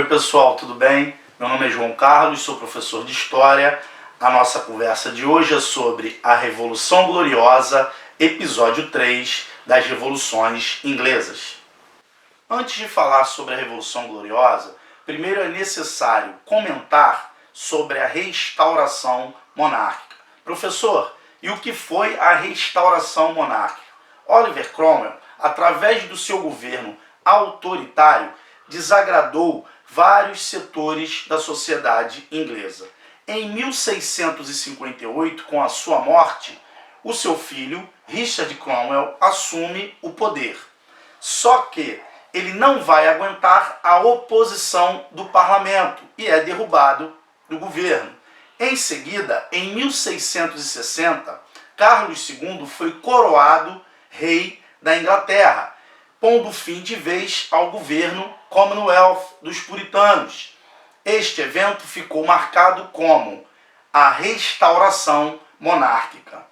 pessoal, tudo bem? Meu nome é João Carlos, sou professor de História. A nossa conversa de hoje é sobre a Revolução Gloriosa, episódio 3 das Revoluções Inglesas. Antes de falar sobre a Revolução Gloriosa, primeiro é necessário comentar sobre a restauração monárquica. Professor, e o que foi a restauração monárquica? Oliver Cromwell, através do seu governo autoritário, desagradou vários setores da sociedade inglesa. Em 1658, com a sua morte, o seu filho, Richard Cromwell, assume o poder. Só que ele não vai aguentar a oposição do parlamento e é derrubado do governo. Em seguida, em 1660, Carlos II foi coroado rei da Inglaterra, pondo fim de vez ao governo Commonwealth dos puritanos. Este evento ficou marcado como a restauração monárquica.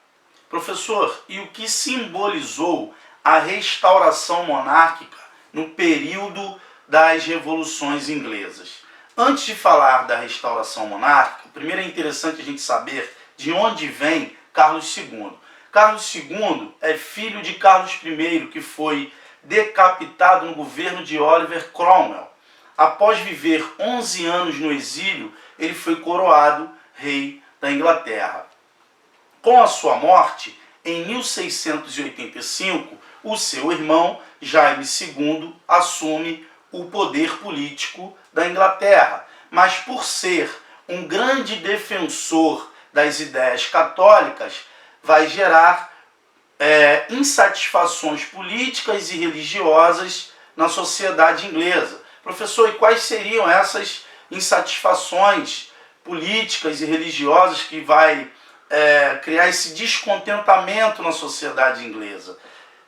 Professor, e o que simbolizou a restauração monárquica no período das revoluções inglesas? Antes de falar da restauração monárquica, primeiro é interessante a gente saber de onde vem Carlos II. Carlos II é filho de Carlos I, que foi decapitado no governo de Oliver Cromwell. Após viver 11 anos no exílio, ele foi coroado rei da Inglaterra. Com a sua morte, em 1685, o seu irmão, Jaime II, assume o poder político da Inglaterra, mas por ser um grande defensor das ideias católicas, vai gerar insatisfações políticas e religiosas na sociedade inglesa. Professor, e quais seriam essas insatisfações políticas e religiosas que vai criar esse descontentamento na sociedade inglesa?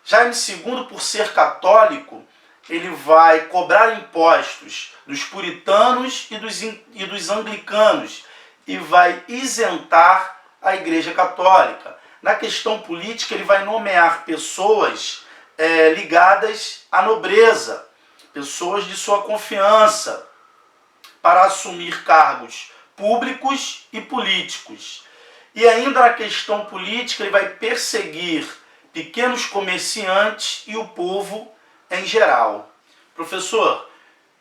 Jaime II, por ser católico, ele vai cobrar impostos dos puritanos e dos anglicanos e vai isentar a Igreja Católica. Na questão política, ele vai nomear pessoas ligadas à nobreza, pessoas de sua confiança, para assumir cargos públicos e políticos. E ainda na questão política, ele vai perseguir pequenos comerciantes e o povo em geral. Professor,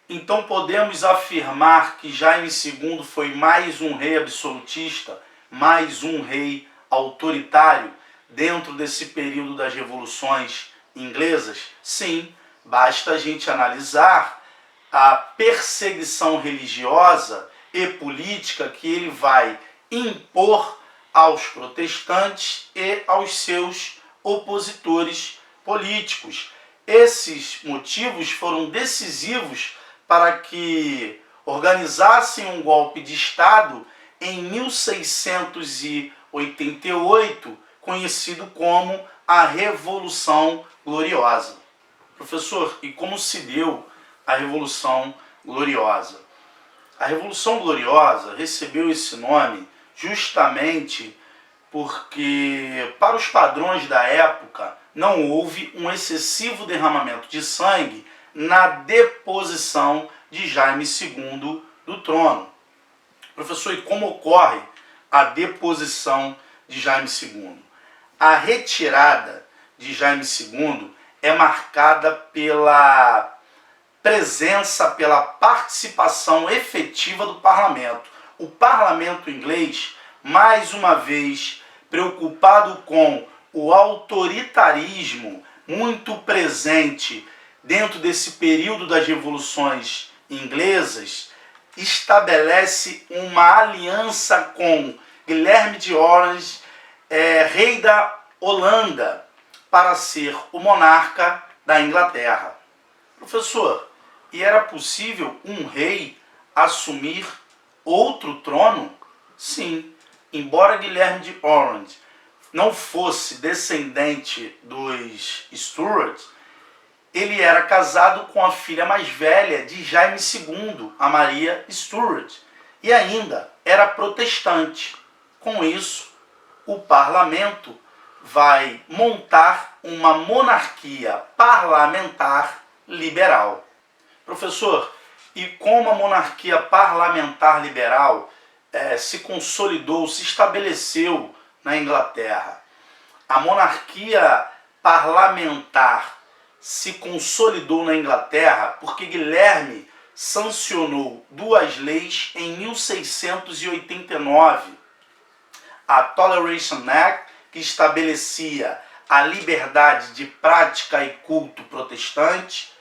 então podemos afirmar que Jaime II foi mais um rei absolutista, mais um rei autoritário dentro desse período das revoluções inglesas? Sim, basta a gente analisar a perseguição religiosa e política que ele vai impor aos protestantes e aos seus opositores políticos. Esses motivos foram decisivos para que organizassem um golpe de Estado em 1688, conhecido como a Revolução Gloriosa. Professor, e como se deu a Revolução Gloriosa? A Revolução Gloriosa recebeu esse nome justamente porque, para os padrões da época, não houve um excessivo derramamento de sangue na deposição de Jaime II do trono. Professor, e como ocorre a deposição de Jaime II? A retirada de Jaime II é marcada pela presença, pela participação efetiva do parlamento. O parlamento inglês, mais uma vez, preocupado com o autoritarismo muito presente dentro desse período das revoluções inglesas, estabelece uma aliança com Guilherme de Orange, rei da Holanda, para ser o monarca da Inglaterra. Professor, e era possível um rei assumir outro trono? Sim, embora Guilherme de Orange não fosse descendente dos Stuarts, ele era casado com a filha mais velha de Jaime II, a Maria Stuart, e ainda era protestante. Com isso, o parlamento vai montar uma monarquia parlamentar liberal. Professor, e como a monarquia parlamentar liberal se consolidou, se estabeleceu na Inglaterra. A monarquia parlamentar se consolidou na Inglaterra porque Guilherme sancionou duas leis em 1689. A Toleration Act, que estabelecia a liberdade de prática e culto protestante,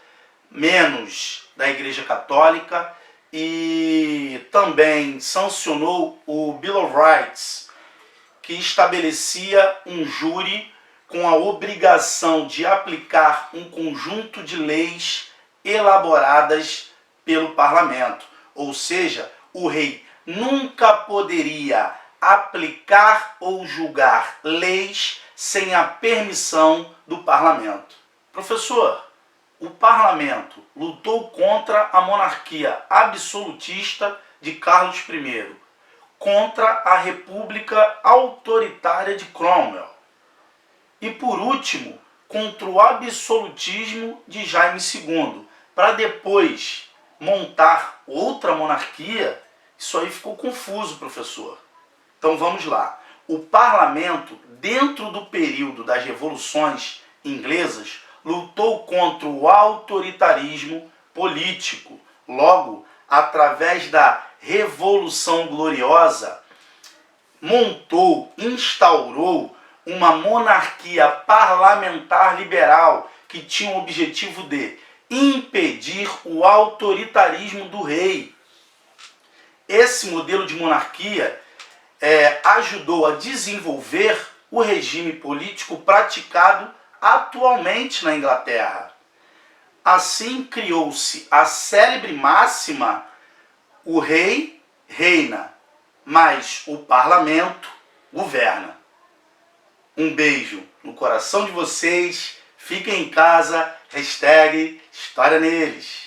menos da Igreja Católica, e também sancionou o Bill of Rights, que estabelecia um júri com a obrigação de aplicar um conjunto de leis elaboradas pelo parlamento. Ou seja, o rei nunca poderia aplicar ou julgar leis sem a permissão do parlamento. Professor, o parlamento lutou contra a monarquia absolutista de Carlos I, contra a república autoritária de Cromwell e, por último, contra o absolutismo de Jaime II, para depois montar outra monarquia. Isso aí ficou confuso, professor. Então vamos lá. O parlamento, dentro do período das revoluções inglesas, lutou contra o autoritarismo político. Logo, através da Revolução Gloriosa, instaurou uma monarquia parlamentar liberal que tinha o objetivo de impedir o autoritarismo do rei. Esse modelo de monarquia ajudou a desenvolver o regime político praticado atualmente na Inglaterra. Assim criou-se a célebre máxima: o rei reina, mas o parlamento governa. Um beijo no coração de vocês, fiquem em casa, #História Neles.